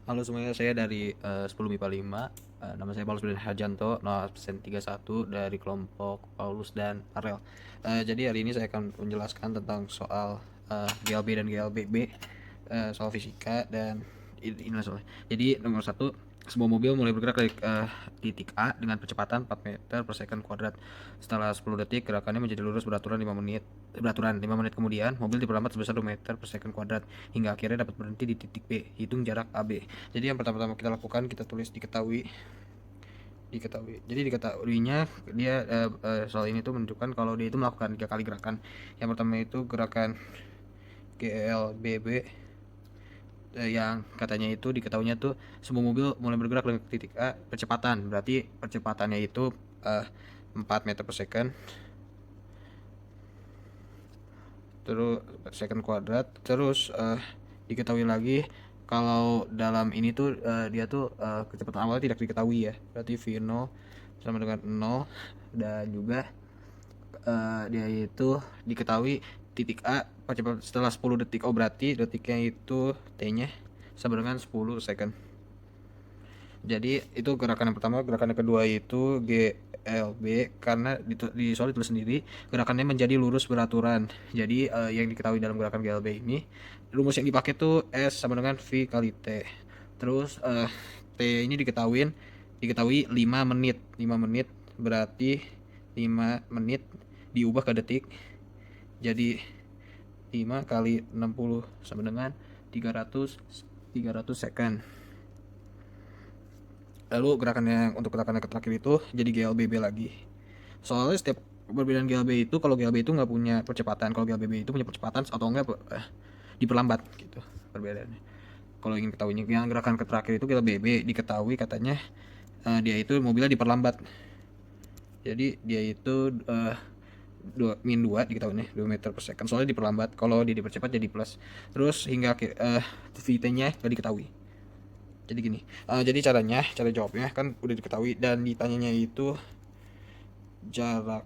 Halo semuanya, saya dari 10 MIPA 5. Nama saya Paulus Brian Harjanto, nomor absen 31 dari kelompok Paulus dan Arel. Jadi hari ini saya akan menjelaskan tentang soal GLB dan GLBB, soal fisika dan inilah soalnya. Jadi nomor satu, sebuah mobil mulai bergerak dari titik A dengan kecepatan 4 meter per second kuadrat. Setelah 10 detik, gerakannya menjadi lurus beraturan 5 menit. 5 menit kemudian, mobil diperlambat sebesar 2 meter per second kuadrat hingga akhirnya dapat berhenti di titik B. Hitung jarak AB. Jadi yang pertama-tama kita lakukan, kita tulis diketahui. Jadi diketahuinya dia soal ini tuh menunjukkan kalau dia itu melakukan 3 kali gerakan. Yang pertama itu gerakan GLBB, yang katanya itu diketahuinya tuh semua mobil mulai bergerak dari titik A percepatan. Berarti percepatannya itu 4 meter per second, terus second kuadrat. Terus diketahui lagi kalau dalam ini tuh dia tuh kecepatan awalnya tidak diketahui ya, berarti V0 sama dengan 0. Dan juga dia itu diketahui titik A setelah 10 detik. Oh, berarti detiknya itu T nya sama dengan 10 second. Jadi itu gerakan yang pertama. Gerakan yang kedua itu GLB, karena di soal ditulis sendiri gerakannya menjadi lurus beraturan. Jadi yang diketahui dalam gerakan GLB ini, rumus yang dipakai tuh S sama dengan V kali T. Terus T ini diketahui 5 menit. 5 menit berarti 5 menit diubah ke detik, jadi 5 kali 60 sama dengan 300 second. Lalu untuk gerakan yang terakhir itu jadi GLBB lagi. Soalnya setiap perbedaan GLB itu, kalau GLB itu nggak punya percepatan, kalau GLBB itu punya percepatan atau enggak diperlambat gitu perbedaannya. Kalau ingin ketahuinya yang gerakan terakhir itu GLBB, diketahui katanya dia itu mobilnya diperlambat. Jadi dia itu min 2 diketahui nih 2 meter per second, soalnya diperlambat. Kalau dia dipercepat jadi plus. Terus hingga VT nya gak diketahui. Jadi gini, jadi cara jawabnya kan udah diketahui, dan ditanyanya itu jarak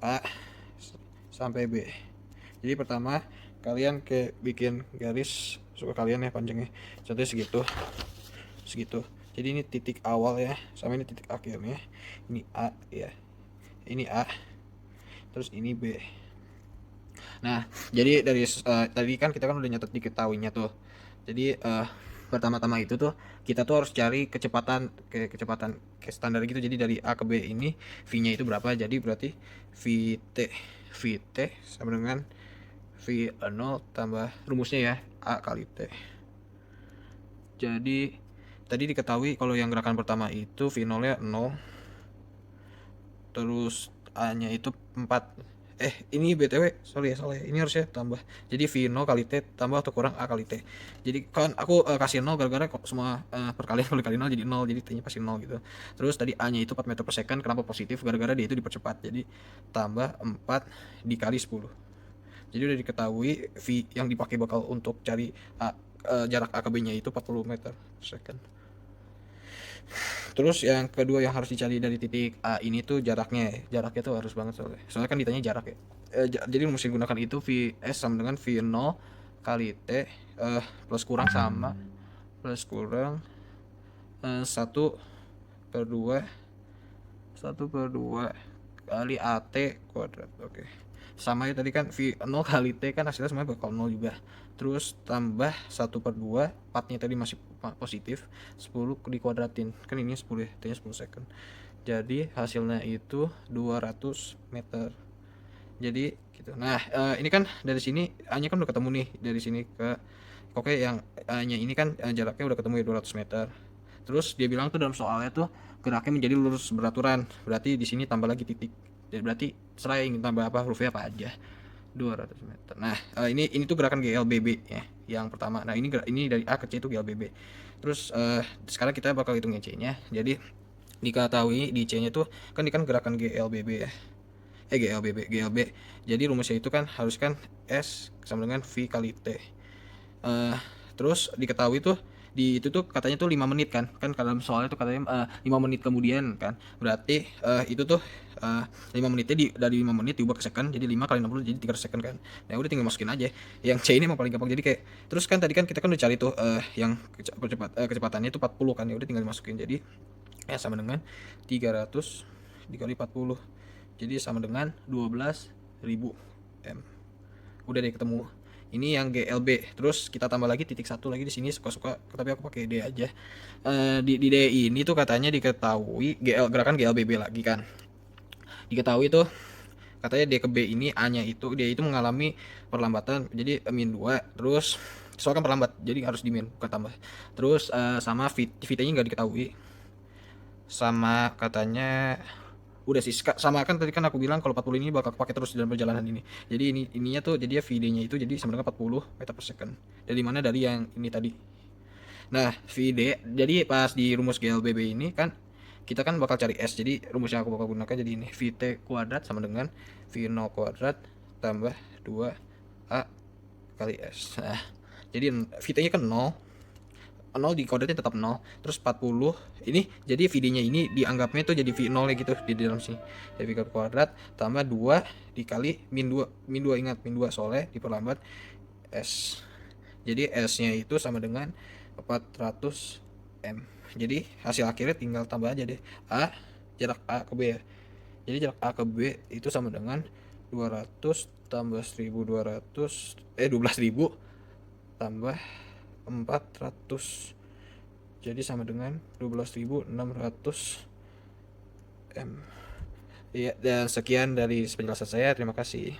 A sampai B. Jadi pertama kalian bikin garis suka kalian ya panjangnya, contohnya segitu. Jadi ini titik awal ya, sama ini titik akhirnya. Ini A ya, ini A, terus ini B. Nah, jadi dari tadi kan kita kan udah nyatet diketahuinya tuh. Jadi pertama-tama itu tuh kita tuh harus cari kecepatan ke standar gitu. Jadi dari A ke B ini V-nya itu berapa? Jadi berarti VT sama dengan V0 tambah rumusnya ya, A kali T. Jadi tadi diketahui kalau yang gerakan pertama itu V0-nya 0, terus A-nya itu 4. Ini BTW, sorry ya, ini harusnya tambah. Jadi V0 kali T tambah atau kurang A kali T. Jadi kan aku kasih 0 gara-gara semua perkalian kalau dikali 0 jadi 0, jadi T nya pasti 0 gitu. Terus tadi A nya itu 4 meter per second, kenapa positif? Gara-gara dia itu dipercepat, jadi tambah 4 dikali 10. Jadi udah diketahui V yang dipakai bakal untuk cari jarak A ke B nya itu 40 meter per second. Terus yang kedua yang harus dicari dari titik A ini tuh jaraknya. Jaraknya tuh harus banget soalnya. Soalnya kan ditanya jarak ya. Jadi rumus yang digunakan itu Vs sama dengan V0 kali T plus kurang sama plus kurang 1 per 2 kali AT kuadrat. Oke. Sama ya tadi kan V0 kali T kan hasilnya semuanya bakal 0 juga. Terus tambah 1 per 2, 4 nya tadi masih positif, 10 dikuadratin. Kan ini 10 ya, T nya 10 second. Jadi hasilnya itu 200 meter. Jadi gitu. Nah, ini kan dari sini A nya kan udah ketemu nih. Dari sini ke oke, yang A nya ini kan jaraknya udah ketemu ya 200 meter. Terus dia bilang tuh dalam soalnya tuh geraknya menjadi lurus beraturan. Berarti di sini tambah lagi titik. Jadi berarti serah ingin tambah apa, hurufnya apa aja. 200 meter. Nah, ini tuh gerakan GLBB ya, yang pertama. Nah, ini dari A ke C itu GLBB. Terus sekarang kita bakal hitungnya C-nya. Jadi diketahui di C-nya tuh kan ini kan gerakan GLBB ya. GLB. Jadi rumusnya itu kan harus kan S sama dengan V kali T. Terus diketahui tuh di itu tuh katanya tuh 5 menit kan dalam soalnya tuh katanya 5 menit kemudian kan, berarti itu tuh 5 menitnya dari 5 menit diubah ke second, jadi 5 kali 60 jadi 300 second kan. Nah udah tinggal masukin aja yang C ini emang paling gampang. Jadi kayak terus kan tadi kan kita kan udah cari tuh yang kecepatannya itu 40 kan, ya udah tinggal dimasukin. Jadi sama dengan 300 dikali 40, jadi sama dengan 12.000 M. Udah deh ketemu. Ini yang GLB. Terus kita tambah lagi titik satu lagi di sini, suka-suka, tapi aku pakai D aja. Di D ini tuh katanya diketahui gerakan GLBB lagi kan. Diketahui tuh katanya D ke B ini A-nya itu dia itu mengalami perlambatan, jadi min 2. Terus soalnya kan perlambat, jadi harus di min bukan tambah. Terus sama VT-nya nggak diketahui. Sama katanya udah sih, sama kan tadi kan aku bilang kalau 40 ini bakal kepake terus dalam perjalanan ini. Jadi ininya tuh jadi ya VD-nya itu jadi sama dengan 40 meter per second. Dari mana? Dari yang ini tadi. Nah, VD jadi pas di rumus GLBB ini kan kita kan bakal cari S. Jadi rumus yang aku bakal gunakan jadi ini, VT kuadrat sama dengan V0 kuadrat tambah 2A kali S. Nah, jadi VT-nya kan 0 di kodenya tetap 0, terus 40 ini jadi VD-nya ini dianggapnya tuh jadi V0 ya gitu di dalam sini. Jadi V kuadrat tambah 2 dikali min 2 ingat min 2 soalnya diperlambat S. Jadi S-nya itu sama dengan 400 M. Jadi hasil akhirnya tinggal tambah aja deh. Jarak A ke B ya. Jadi jarak A ke B itu sama dengan 200 tambah 1200 12.000 tambah 400, jadi sama dengan 12.600 M. Iya, dan sekian dari penjelasan saya. Terima kasih.